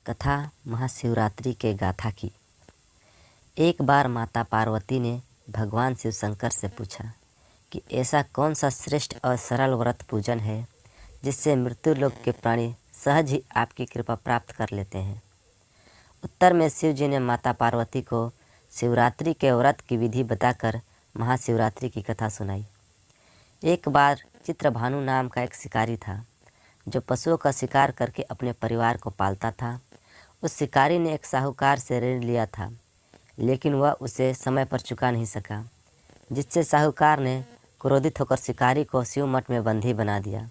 कथा महाशिवरात्रि के गाथा की। एक बार माता पार्वती ने भगवान शिव शंकर से पूछा कि ऐसा कौन सा श्रेष्ठ और सरल व्रत पूजन है जिससे मृत्यु लोक के प्राणी सहज ही आपकी कृपा प्राप्त कर लेते हैं। उत्तर में शिव जी ने माता पार्वती को शिवरात्रि के व्रत की विधि बताकर महाशिवरात्रि की कथा सुनाई। एक बार चित्रभानु नाम का एक शिकारी था जो पशुओं का शिकार करके अपने परिवार को पालता था। उस शिकारी ने एक साहूकार से ऋण लिया था, लेकिन वह उसे समय पर चुका नहीं सका, जिससे साहूकार ने क्रोधित होकर शिकारी को शिव मठ में बंदी बना दिया।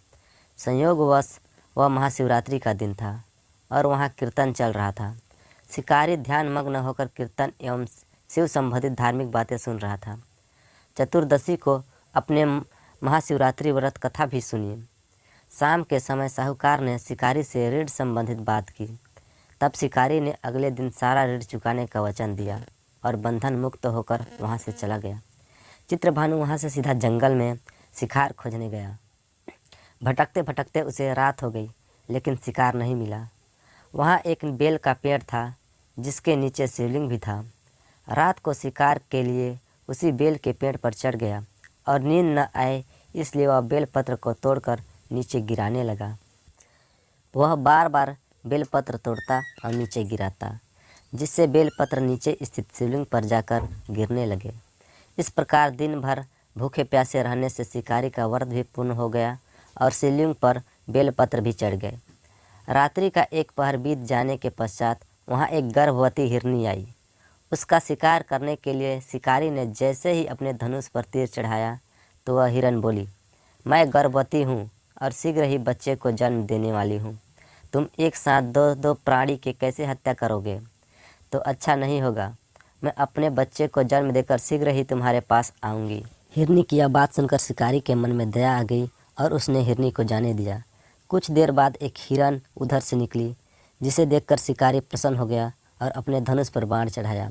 संयोगवश वह महाशिवरात्रि का दिन था और वहाँ कीर्तन चल रहा था। शिकारी ध्यान मग्न होकर कीर्तन एवं शिव संबंधित धार्मिक बातें सुन रहा था। चतुर्दशी को अपने महाशिवरात्रि व्रत कथा भी सुनिए। शाम के समय साहूकार ने शिकारी से ऋण संबंधित बात की। तब शिकारी ने अगले दिन सारा ऋण चुकाने का वचन दिया और बंधन मुक्त होकर वहाँ से चला गया। चित्रभानु वहाँ से सीधा जंगल में शिकार खोजने गया। भटकते भटकते उसे रात हो गई, लेकिन शिकार नहीं मिला। वहाँ एक बेल का पेड़ था जिसके नीचे शिवलिंग भी था। रात को शिकार के लिए उसी बेल के पेड़ पर चढ़ गया और नींद न आए इसलिए वह बेलपत्र को तोड़कर नीचे गिराने लगा। वह बार बार बेलपत्र तोड़ता और नीचे गिराता, जिससे बेलपत्र नीचे स्थित शिवलिंग पर जाकर गिरने लगे। इस प्रकार दिन भर भूखे प्यासे रहने से शिकारी का व्रत भी पूर्ण हो गया और शिवलिंग पर बेलपत्र भी चढ़ गए। रात्रि का एक पहर बीत जाने के पश्चात वहाँ एक गर्भवती हिरनी आई। उसका शिकार करने के लिए शिकारी ने जैसे ही अपने धनुष पर तीर चढ़ाया तो वह हिरन बोली, मैं गर्भवती हूँ और शीघ्र ही बच्चे को जन्म देने वाली हूँ। तुम एक साथ दो प्राणी की कैसे हत्या करोगे? तो अच्छा नहीं होगा। मैं अपने बच्चे को जन्म देकर शीघ्र ही तुम्हारे पास आऊँगी। हिरनी की यह बात सुनकर शिकारी के मन में दया आ गई और उसने हिरनी को जाने दिया। कुछ देर बाद एक हिरन उधर से निकली, जिसे देखकर शिकारी प्रसन्न हो गया और अपने धनुष पर बाण चढ़ाया।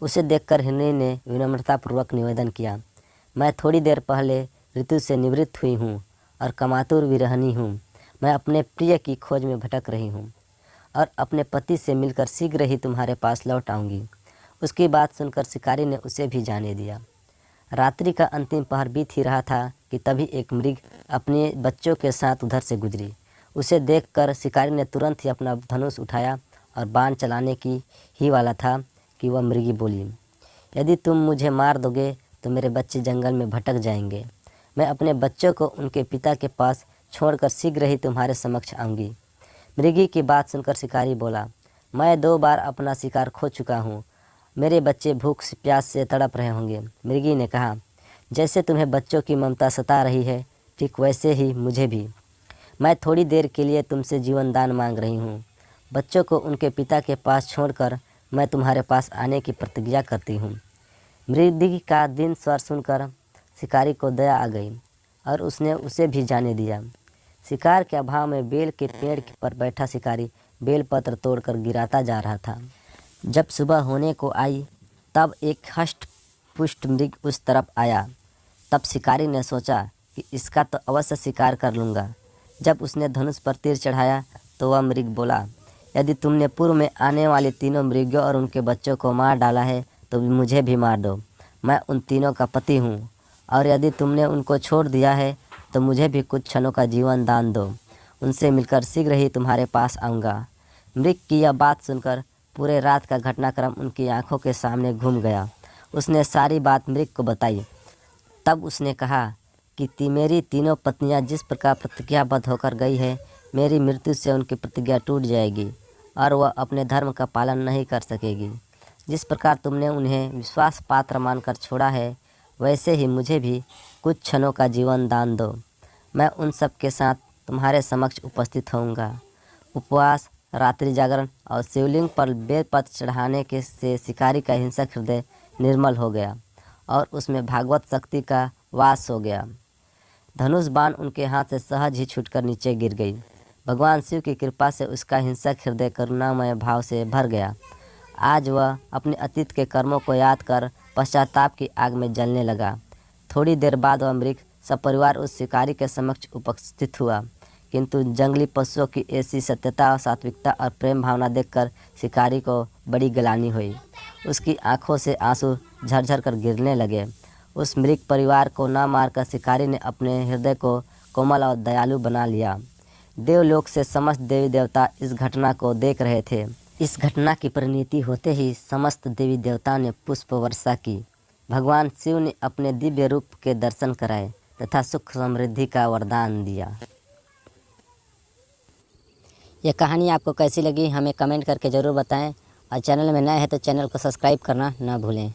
उसे देखकर हिरनी ने विनम्रतापूर्वक निवेदन किया, मैं थोड़ी देर पहले ऋतु से निवृत्त हुई हूँ और कमातुर विरहनी हूँ। मैं अपने प्रिय की खोज में भटक रही हूँ और अपने पति से मिलकर शीघ्र ही तुम्हारे पास लौट आऊँगी। उसकी बात सुनकर शिकारी ने उसे भी जाने दिया। रात्रि का अंतिम पहर बीत ही रहा था कि तभी एक मृग अपने बच्चों के साथ उधर से गुजरी। उसे देखकर शिकारी ने तुरंत ही अपना धनुष उठाया और बाण चलाने की ही वाला था कि वह मृगी बोली, यदि तुम मुझे मार दोगे तो मेरे बच्चे जंगल में भटक जाएंगे। मैं अपने बच्चों को उनके पिता के पास छोड़कर शीघ्र ही तुम्हारे समक्ष आऊँगी। मृगी की बात सुनकर शिकारी बोला, मैं 2 बार अपना शिकार खो चुका हूँ। मेरे बच्चे भूख प्यास से तड़प रहे होंगे। मृगी ने कहा, जैसे तुम्हें बच्चों की ममता सता रही है, ठीक वैसे ही मुझे भी। मैं थोड़ी देर के लिए तुमसे जीवन दान मांग रही हूँ। बच्चों को उनके पिता के पास छोड़कर मैं तुम्हारे पास आने की प्रतिज्ञा करती हूँ। मृगी का दिन स्वर सुनकर शिकारी को दया आ गई और उसने उसे भी जाने दिया। शिकार के अभाव में बेल के पेड़ पर बैठा शिकारी बेलपत्र तोड़कर गिराता जा रहा था। जब सुबह होने को आई तब एक हष्ट पुष्ट मृग उस तरफ आया। तब शिकारी ने सोचा कि इसका तो अवश्य शिकार कर लूँगा। जब उसने धनुष पर तीर चढ़ाया तो वह मृग बोला, यदि तुमने पूर्व में आने वाले तीनों मृगों और उनके बच्चों को मार डाला है तो मुझे भी मार दो। मैं उन तीनों का पति हूँ, और यदि तुमने उनको छोड़ दिया है तो मुझे भी कुछ क्षणों का जीवन दान दो। उनसे मिलकर शीघ्र ही तुम्हारे पास आऊँगा। मृग की यह बात सुनकर पूरे रात का घटनाक्रम उनकी आंखों के सामने घूम गया। उसने सारी बात मृग को बताई। तब उसने कहा कि मेरी तीनों पत्नियां जिस प्रकार प्रतिज्ञाबद्ध होकर गई है, मेरी मृत्यु से उनकी प्रतिज्ञा टूट जाएगी और वह अपने धर्म का पालन नहीं कर सकेगी। जिस प्रकार तुमने उन्हें विश्वास पात्र मानकर छोड़ा है, वैसे ही मुझे भी कुछ क्षणों का जीवन दान दो। मैं उन सब के साथ तुम्हारे समक्ष उपस्थित होऊंगा। उपवास, रात्रि जागरण और शिवलिंग पर बेलपत्र चढ़ाने के से शिकारी का हिंसक हृदय निर्मल हो गया और उसमें भागवत शक्ति का वास हो गया। धनुष बाण उनके हाथ से सहज ही छूटकर नीचे गिर गई। भगवान शिव की कृपा से उसका हिंसक हृदय करुणामय भाव से भर गया। आज वह अपने अतीत के कर्मों को याद कर पश्चाताप की आग में जलने लगा। थोड़ी देर बाद वह मृग सपरिवार उस शिकारी के समक्ष उपस्थित हुआ, किंतु जंगली पशुओं की ऐसी सत्यता, सात्विकता और प्रेम भावना देखकर शिकारी को बड़ी ग्लानि हुई। उसकी आंखों से आंसू झरझर कर गिरने लगे। उस मृग परिवार को न मारकर शिकारी ने अपने हृदय को कोमल और दयालु बना लिया। देवलोक से समस्त देवी देवता इस घटना को देख रहे थे। इस घटना की परिणति होते ही समस्त देवी देवताओं ने पुष्प वर्षा की। भगवान शिव ने अपने दिव्य रूप के दर्शन कराए तथा सुख समृद्धि का वरदान दिया। यह कहानी आपको कैसी लगी हमें कमेंट करके ज़रूर बताएं और चैनल में नए हैं तो चैनल को सब्सक्राइब करना न भूलें।